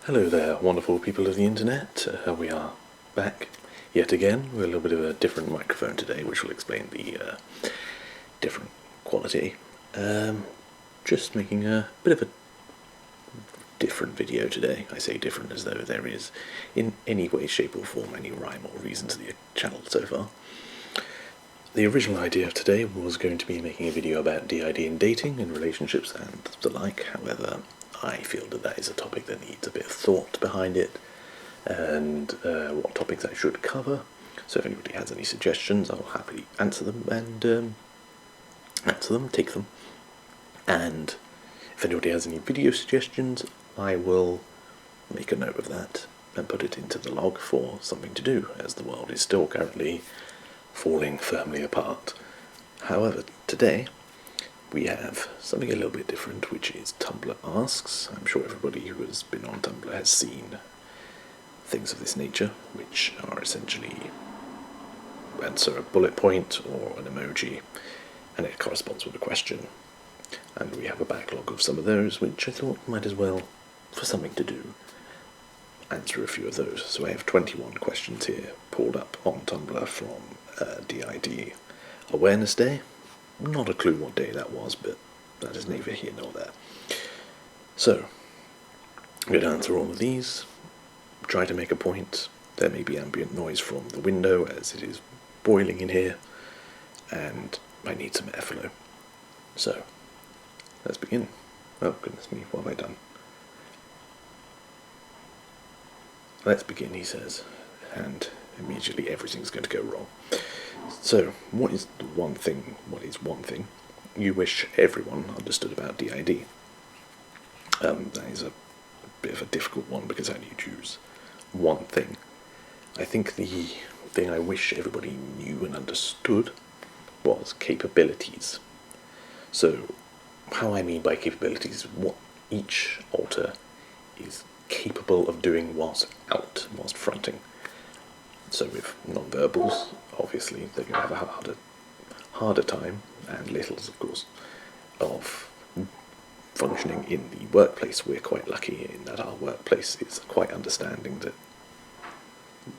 Hello there, wonderful people of the internet. We are back yet again with a little bit of a different microphone today, which will explain the different quality. Just making a bit of a different video today. I say different as though there is in any way, shape or form any rhyme or reason to the channel so far. The original idea of today was going to be making a video about DID and dating and relationships and the like. However, I feel that is a topic that needs a bit of thought behind it, and what topics I should cover. So if anybody has any suggestions, I'll happily answer them and take them. And if anybody has any video suggestions, I will make a note of that and put it into the log for something to do, as the world is still currently falling firmly apart. However, today we have something a little bit different, which is Tumblr Asks. I'm sure everybody who has been on Tumblr has seen things of this nature, which are essentially answer a bullet point or an emoji, and it corresponds with a question. And we have a backlog of some of those, which I thought might as well, for something to do, answer a few of those. So I have 21 questions here pulled up on Tumblr from DID Awareness Day. Not a clue what day that was, but that is neither here nor there. So, I'm going to answer all of these, try to make a point. There may be ambient noise from the window as it is boiling in here, and I need some airflow. So, let's begin. Oh, goodness me, what have I done? Let's begin, he says, and immediately everything's going to go wrong. So, what is one thing you wish everyone understood about DID? That is a bit of a difficult one, because how do you choose one thing? I think the thing I wish everybody knew and understood was capabilities. So, how I mean by capabilities, what each alter is capable of doing whilst fronting. So with non-verbals, obviously, they're going to have a harder time, and littles, of course, of functioning in the workplace. We're quite lucky in that our workplace is quite understanding that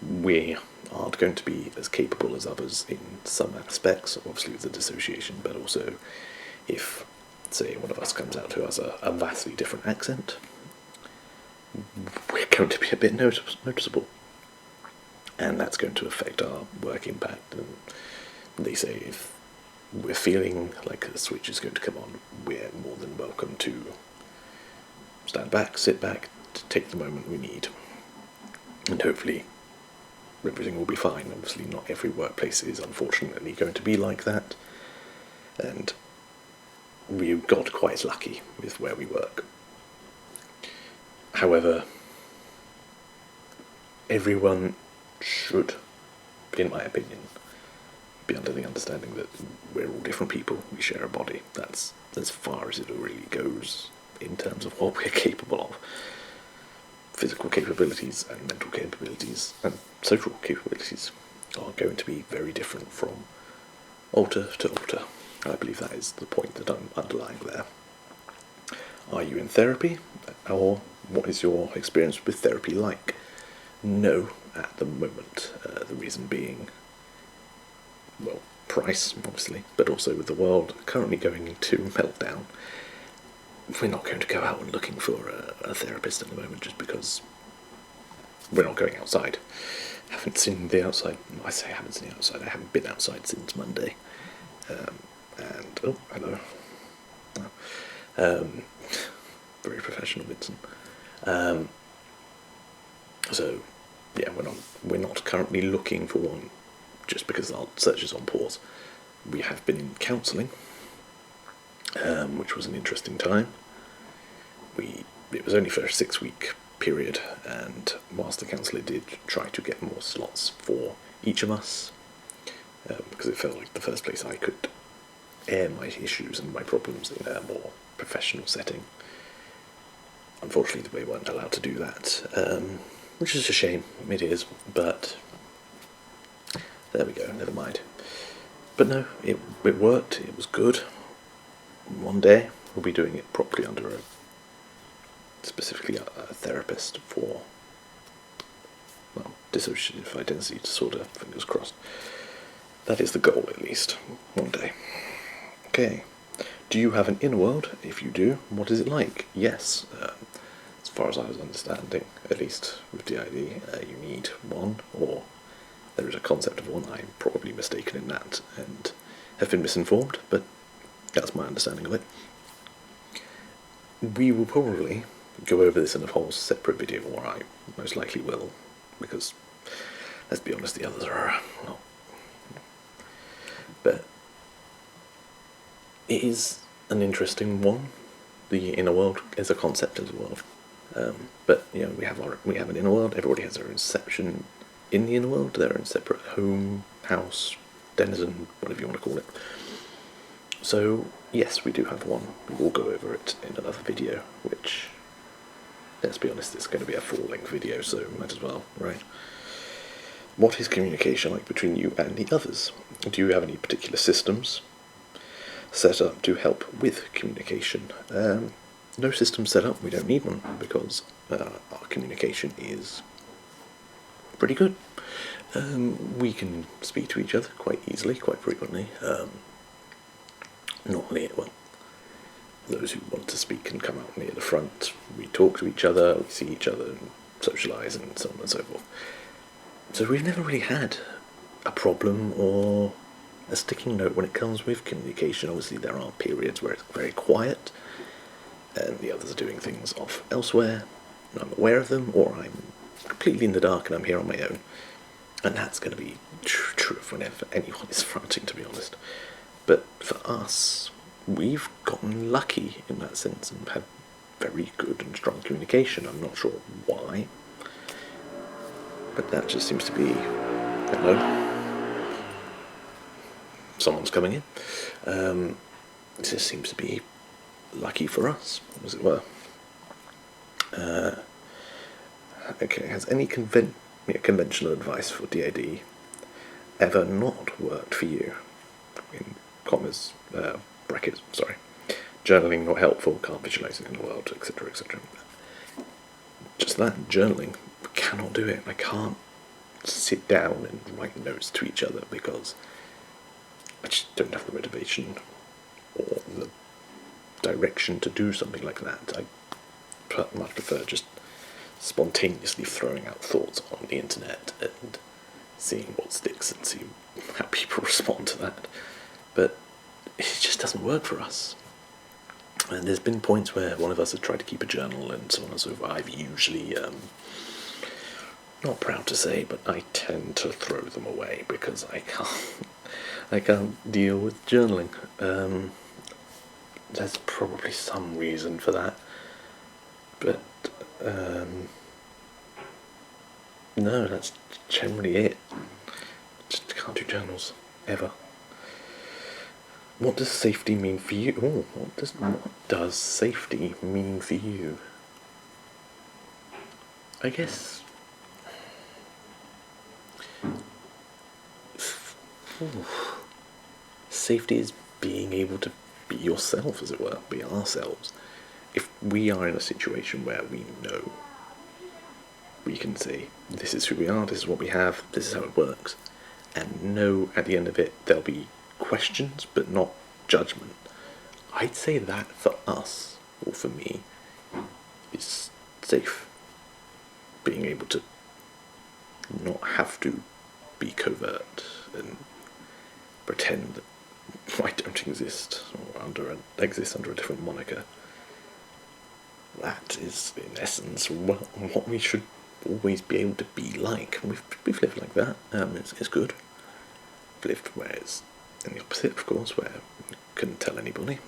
we aren't going to be as capable as others in some aspects, obviously with the dissociation, but also if, say, one of us comes out who has a vastly different accent, we're going to be a bit noticeable. And that's going to affect our work impact. And they say if we're feeling like the switch is going to come on, we're more than welcome to stand back, sit back, to take the moment we need. And hopefully everything will be fine. Obviously not every workplace is unfortunately going to be like that. And we got quite lucky with where we work. However, everyone should, in my opinion, be under the understanding that we're all different people, we share a body. That's as far as it really goes in terms of what we're capable of. Physical capabilities and mental capabilities and social capabilities are going to be very different from alter to alter. I believe that is the point that I'm underlying there. Are you in therapy, or what is your experience with therapy like? No, at the moment. The reason being, well, price, obviously, but also with the world currently going into meltdown, we're not going to go out and looking for a therapist at the moment, just because we're not going outside. Haven't seen the outside. I say I haven't seen the outside. I haven't been outside since Monday. And oh, hello. Very professional, Vincent. So, yeah, we're not currently looking for one, just because our search is on pause. We have been in counselling, which was an interesting time. It was only for a 6-week period, and whilst the counsellor did try to get more slots for each of us, because it felt like the first place I could air my issues and my problems in a more professional setting. Unfortunately, we weren't allowed to do that, which is a shame. It is, but there we go, never mind. But no, it worked, it was good. One day we'll be doing it properly under a specifically a therapist for, well, dissociative identity disorder, fingers crossed. That is the goal, at least, one day. Okay. Do you have an inner world? If you do, what is it like? Yes. As far as I was understanding, at least with DID, you need one, or there is a concept of one. I'm probably mistaken in that and have been misinformed, but that's my understanding of it. We will probably go over this in a whole separate video, or I most likely will, because, let's be honest, the others are not. But it is an interesting one. The inner world is a concept as well. But you know, we have an inner world. Everybody has their own section in the inner world, their own separate home, house, denizen, whatever you want to call it. So yes, we do have one. We will go over it in another video, which, let's be honest, it's going to be a full-length video, so might as well, right? What is communication like between you and the others? Do you have any particular systems set up to help with communication? No system set up, we don't need one, because our communication is pretty good. We can speak to each other quite easily, quite frequently. Normally, well, those who want to speak can come out near the front. We talk to each other, we see each other, and socialise, and so on and so forth. So we've never really had a problem or a sticking note when it comes with communication. Obviously, there are periods where it's very quiet, and the others are doing things off elsewhere, and I'm aware of them, or I'm completely in the dark and I'm here on my own. And that's going to be true whenever anyone is fronting, to be honest. But for us, we've gotten lucky in that sense and had very good and strong communication. I'm not sure why, but that just seems to be, hello, someone's coming in. It just seems to be lucky for us, as it were. Okay, has any conventional advice for DID ever not worked for you? In commas, brackets, sorry. Journaling not helpful, can't visualise it in the world, etc., etc. Just that, journaling, we cannot do it. I can't sit down and write notes to each other because I just don't have the motivation or the direction to do something like that. I much prefer just spontaneously throwing out thoughts on the internet and seeing what sticks and see how people respond to that. But it just doesn't work for us. And there's been points where one of us has tried to keep a journal and so on and so forth. I've usually, not proud to say, but I tend to throw them away because I can't deal with journaling. There's probably some reason for that, but no, that's generally it. Just can't do journals ever. What does safety mean for you? Oh, what does safety mean for you? I guess safety is being able to be yourself, as it were, be ourselves. If we are in a situation where we know, we can say, this is who we are, this is what we have, this is how it works, and know at the end of it there'll be questions but not judgment. I'd say that for us, or for me, is safe. Being able to not have to be covert and pretend that I don't exist or exist under a different moniker. That is, in essence, what we should always be able to be like. We've lived like that. It's good. We've lived where it's in the opposite, of course, where we couldn't tell anybody.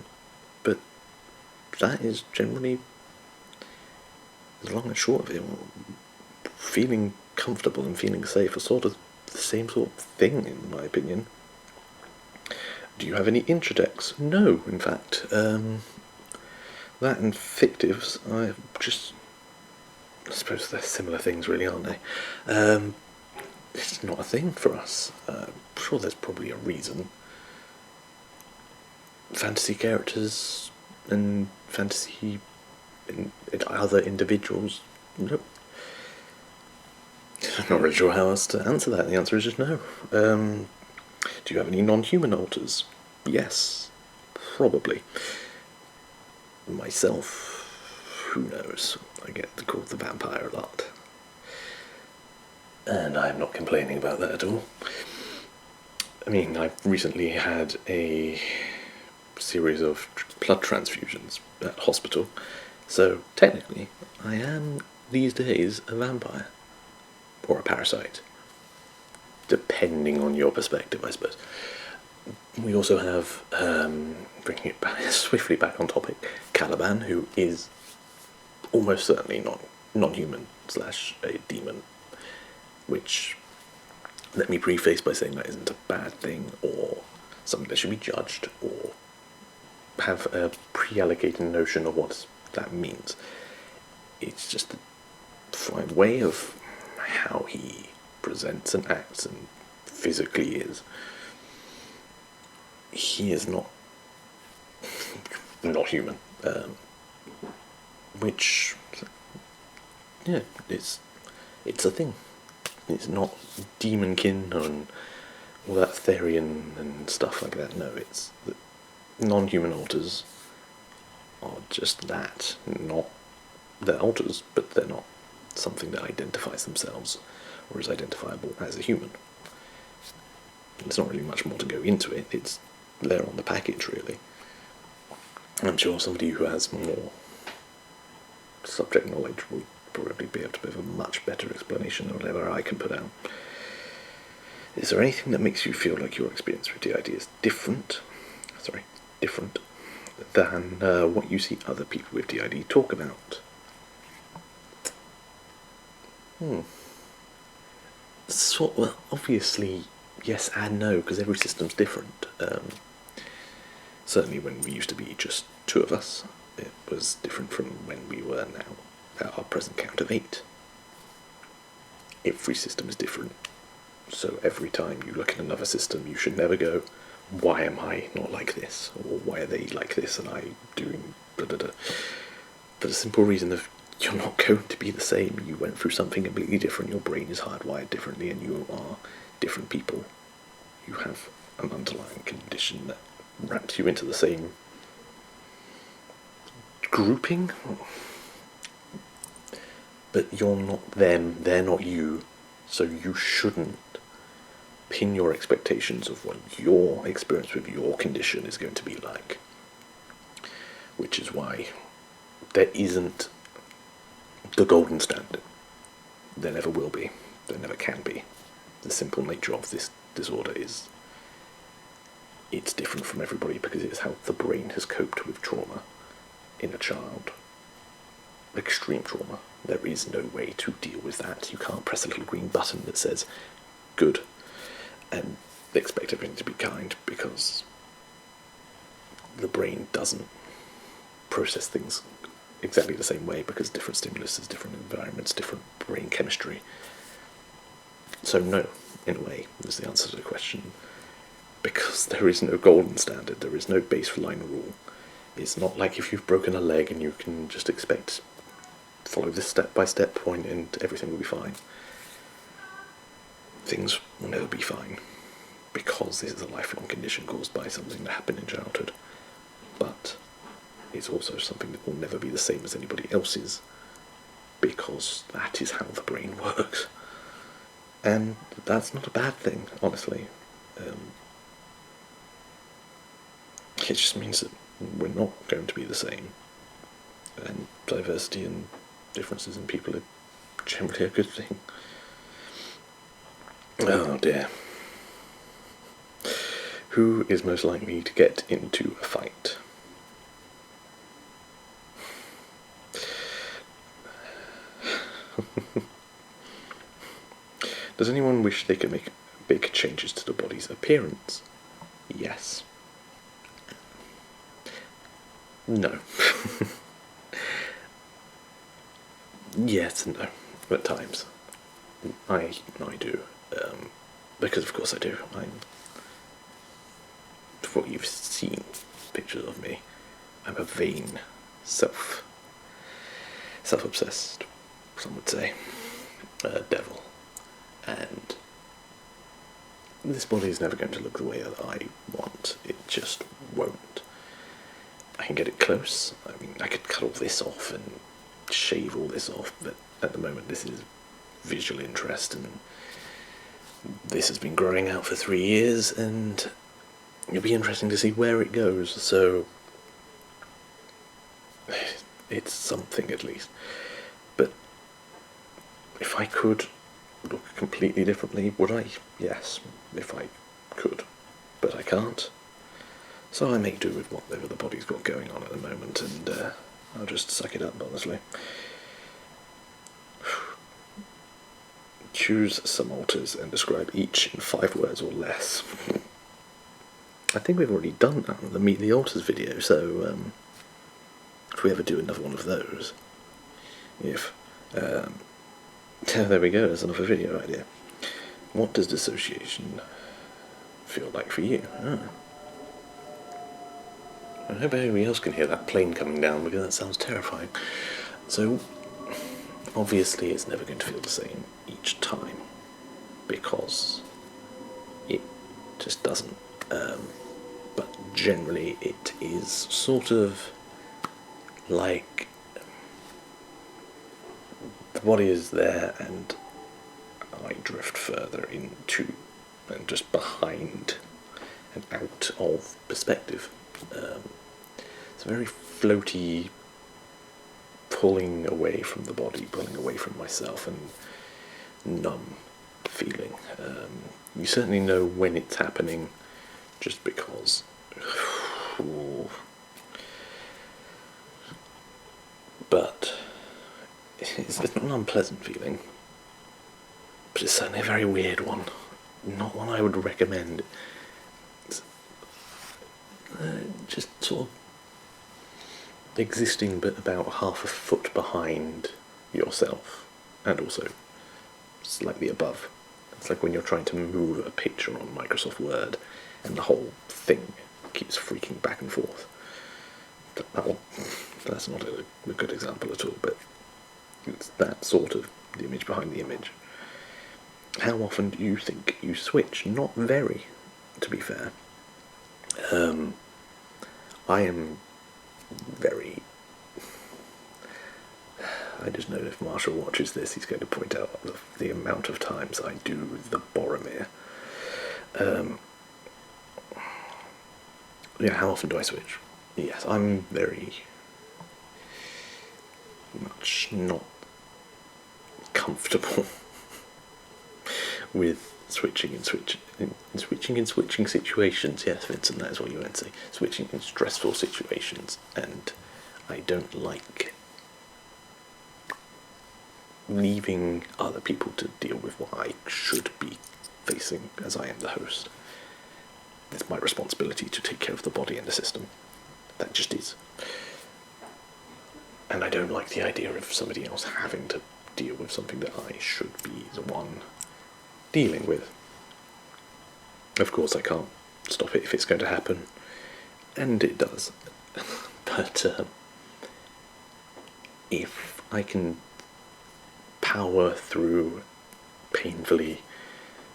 But that is generally, the long and short of it, feeling comfortable and feeling safe are sort of the same sort of thing, in my opinion. Do you have any intradects? No, in fact. That and fictives, I suppose they're similar things, really, aren't they? It's not a thing for us. I'm sure there's probably a reason. Fantasy characters and fantasy in other individuals? Nope. I'm not really sure how else to answer that. The answer is just no. Do you have any non-human alters? Yes, probably. Myself, who knows? I get called the vampire a lot. And I'm not complaining about that at all. I mean, I've recently had a series of blood transfusions at hospital, so technically I am these days a vampire. Or a parasite. Depending on your perspective, I suppose. We also have, bringing it back, swiftly back on topic, Caliban, who is almost certainly non-human / a demon, which, let me preface by saying that isn't a bad thing or something that should be judged or have a pre-allocated notion of what that means. It's just a fine way of how he presents and acts and physically is. He is not human, which, yeah, it's a thing. It's not demonkin and all that Therian and stuff like that. No, it's the non-human alters are just that. They're alters, but they're not something that identifies themselves or is identifiable as a human. There's not really much more to go into it. It's there on the package, really. I'm sure somebody who has more subject knowledge will probably be able to give a much better explanation than whatever I can put out. Is there anything that makes you feel like your experience with DID is different than what you see other people with DID talk about? Well, obviously, yes and no, because every system's different. Certainly when we used to be just two of us, it was different from when we were now at our present count of 8. Every system is different, so every time you look at another system, you should never go, why am I not like this? Or why are they like this and I doing blah blah blah. For the simple reason of you're not going to be the same. You went through something completely different. Your brain is hardwired differently, and you are different people. You have an underlying condition that wraps you into the same grouping. But you're not them, they're not you, so you shouldn't pin your expectations of what your experience with your condition is going to be like. Which is why there isn't the golden standard. There never will be. There never can be. The simple nature of this disorder is it's different from everybody because it's how the brain has coped with trauma in a child. Extreme trauma. There is no way to deal with that. You can't press a little green button that says good and expect everything to be kind, because the brain doesn't process things exactly the same way, because different stimulus is different environments, different brain chemistry. So no, in a way, is the answer to the question. Because there is no golden standard, there is no baseline rule. It's not like if you've broken a leg and you can just expect follow this step-by-step point and everything will be fine. Things will never be fine, because this is a lifelong condition caused by something that happened in childhood. But it's also something that will never be the same as anybody else's, because that is how the brain works. And that's not a bad thing, honestly. It just means that we're not going to be the same. And diversity and differences in people are generally a good thing. Oh dear. Who is most likely to get into a fight? Does anyone wish they could make big changes to the body's appearance? Yes. No. Yes and no, at times. I do. Because of course I do. For what you've seen pictures of me, I'm a vain self. self-obsessed, some would say, devil, and this body is never going to look the way that I want. It just won't. I can get it close. I mean, I could cut all this off and shave all this off, but at the moment this is visual interest, and this has been growing out for 3 years, and it'll be interesting to see where it goes. So it's something at least. But if I could look completely differently, would I? Yes, if I could, but I can't. So I make do with whatever the body's got going on at the moment, and I'll just suck it up, honestly. Choose some alters and describe each in 5 words or less. I think we've already done that in the Meet the Alters video, so if we ever do another one of those, there we go, there's another video idea. What does dissociation feel like for you? I hope everybody else can hear that plane coming down, because that sounds terrifying. So, obviously it's never going to feel the same each time, because it just doesn't. But generally it is sort of like the body is there and I drift further into and just behind and out of perspective. It's very floaty, pulling away from the body, pulling away from myself, and numb feeling. You certainly know when it's happening, just because. But it's an unpleasant feeling, but it's certainly a very weird one. Not one I would recommend. It's, just sort of existing, but about half a foot behind yourself, and also slightly above. It's like when you're trying to move a picture on Microsoft Word, and the whole thing keeps freaking back and forth. That's not a good example at all, but it's that sort of the image behind the image. How often do you think you switch? Not very, to be fair. I am very... I just know if Marshall watches this, he's going to point out the amount of times I do the Boromir. How often do I switch? Yes, I'm very much not comfortable with switching in switching situations. Yes, Vincent, that is what you meant to say. Switching in stressful situations, and I don't like leaving other people to deal with what I should be facing, as I am the host. It's my responsibility to take care of the body and the system. That just is. And I don't like the idea of somebody else having to deal with something that I should be the one dealing with. Of course, I can't stop it if it's going to happen, and it does. But if I can power through painfully,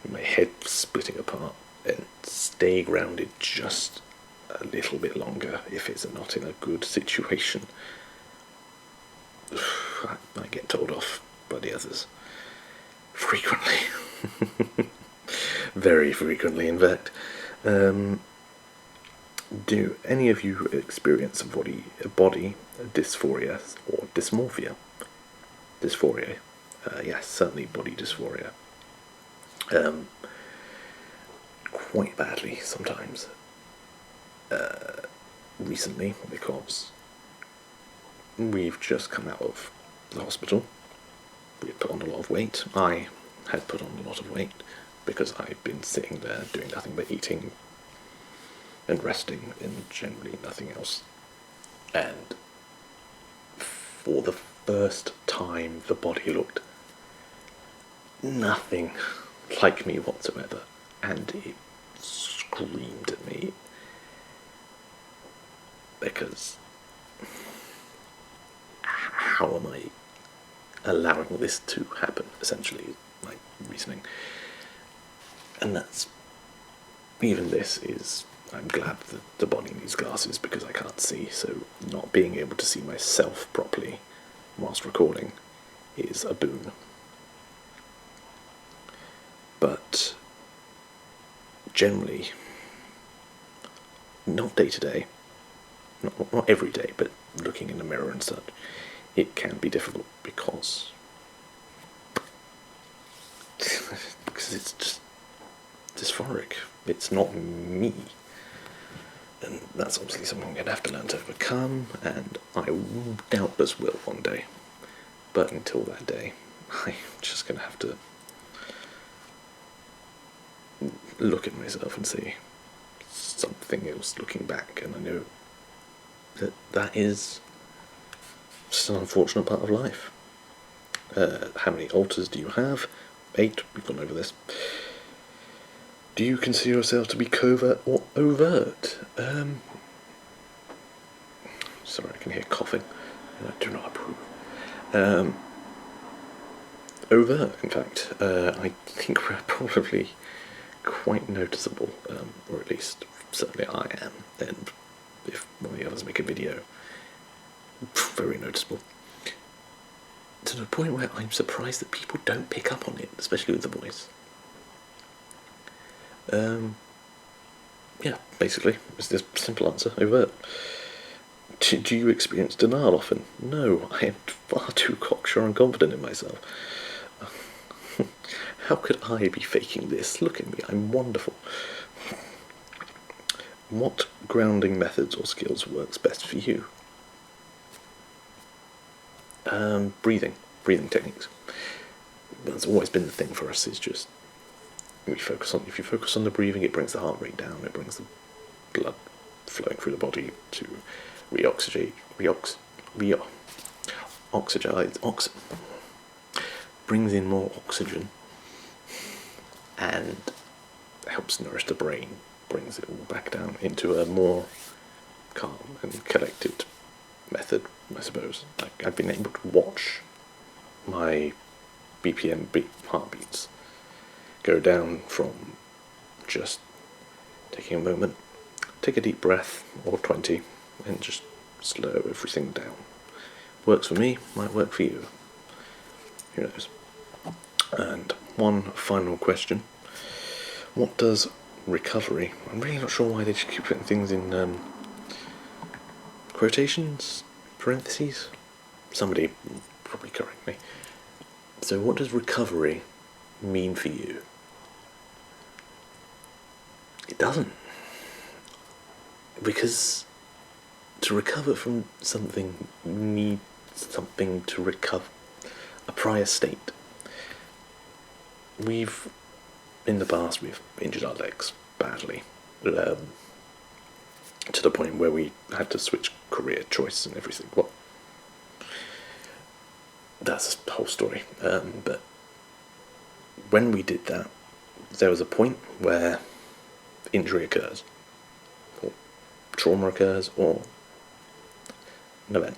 my head splitting apart, and stay grounded just a little bit longer if it's not in a good situation, I get told off by the others frequently. Very frequently, in fact. Do any of you experience a body dysphoria or dysmorphia? Dysphoria. Yes, certainly body dysphoria. Quite badly sometimes. Recently, because we've just come out of the hospital. We had put on a lot of weight. I had put on a lot of weight because I'd been sitting there doing nothing but eating and resting and generally nothing else. And for the first time, the body looked nothing like me whatsoever, and it screamed at me because how am I allowing this to happen, essentially, my reasoning. And that's, even this is, I'm glad that the body needs glasses because I can't see, so not being able to see myself properly whilst recording is a boon. But generally, not day to day, not every day, but looking in the mirror and such, it can be difficult because it's just dysphoric. It's not me. And that's obviously something I'm going to have to learn to overcome, and I doubtless will one day. But until that day, I'm just going to have to look at myself and see something else looking back, and I know that is just an unfortunate part of life. How many alters do you have? 8, we've gone over this. Do you consider yourself to be covert or overt? Sorry, I can hear coughing, and I do not approve. Overt, in fact. I think we're probably quite noticeable, or at least certainly I am, and if one of the others make a video, very noticeable. To the point where I'm surprised that people don't pick up on it, especially with the voice. Yeah, basically, it's the simple answer, overt. Do you experience denial often? No, I am far too cocksure and confident in myself. How could I be faking this? Look at me, I'm wonderful. What grounding methods or skills works best for you? Breathing techniques. That's always been the thing for us, is just if you focus on the breathing, it brings the heart rate down, it brings the blood flowing through the body to brings in more oxygen and helps nourish the brain, brings it all back down into a more calm and collected method, I suppose. Like, I've been able to watch my BPM heartbeats go down from just taking a moment, take a deep breath, or 20, and just slow everything down. Works for me, might work for you. Who knows? And one final question. What does recovery... I'm really not sure why they just keep putting things in quotations, parentheses. Somebody will probably correct me. So what does recovery mean for you? It doesn't. Because to recover from something, you need something to recover, a prior state. In the past, we've injured our legs badly, to the point where we had to switch career choice and everything. Well, that's a whole story. But when we did that, there was a point where injury occurs, or trauma occurs, or an event.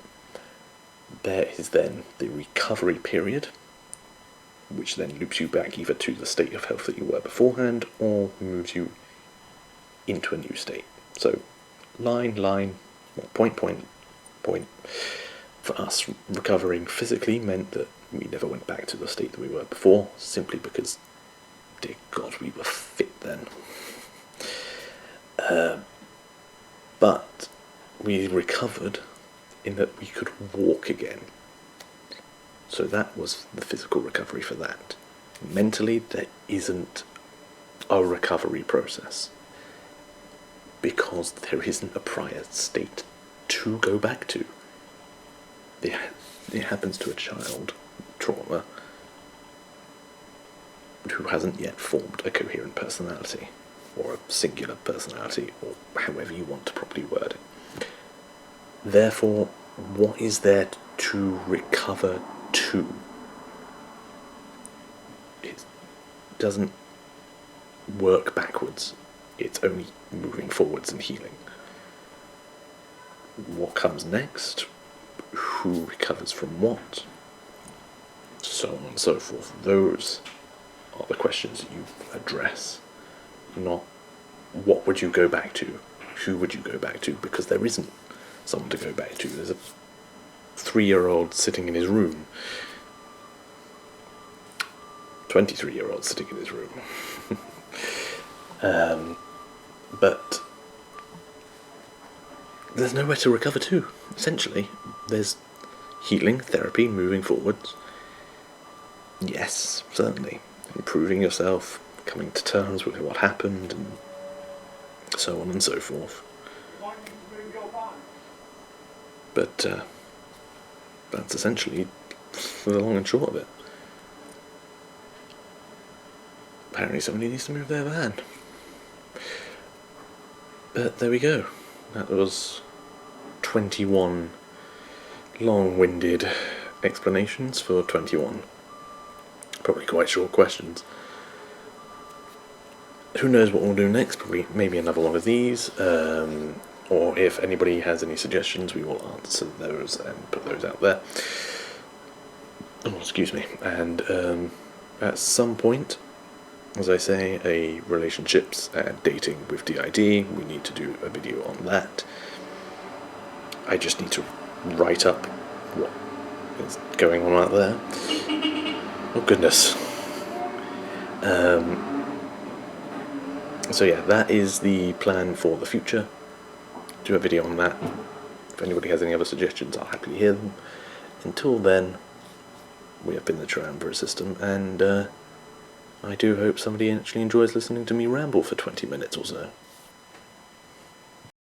There is then the recovery period, which then loops you back either to the state of health that you were beforehand, or moves you into a new state. So point. For us, recovering physically meant that we never went back to the state that we were before, simply because, dear God, we were fit then. But we recovered in that we could walk again. So that was the physical recovery for that. Mentally, there isn't a recovery process, because there isn't a prior state to go back to. It happens to a child, trauma, who hasn't yet formed a coherent personality, or a singular personality, or however you want to properly word it. Therefore, what is there to recover to? It doesn't work backwards, it's only moving forwards and healing. What comes next? Who recovers from what? so on and so forth. Those are the questions that you address, not what would you go back to, who would you go back to, because there isn't someone to go back to. There's a 3-year-old sitting in his room, 23-year-old sitting in his room. But there's nowhere to recover to, essentially. There's healing, therapy, moving forwards. Yes, certainly. Improving yourself, coming to terms with what happened, and so on and so forth. But that's essentially the long and short of it. Apparently somebody needs to move their van. But there we go. That was 21 long-winded explanations for 21 probably quite short questions. Who knows what we'll do next? Probably maybe another one of these. Or if anybody has any suggestions, we will answer those and put those out there. Oh, excuse me. And at some point, as I say, a relationships and dating with DID, we need to do a video on that. I just need to write up what is going on out there. Oh goodness. So yeah, that is the plan for the future. Do a video on that. If anybody has any other suggestions, I'll happily hear them. Until then, we have been the Triumvirate System, and I do hope somebody actually enjoys listening to me ramble for 20 minutes or so.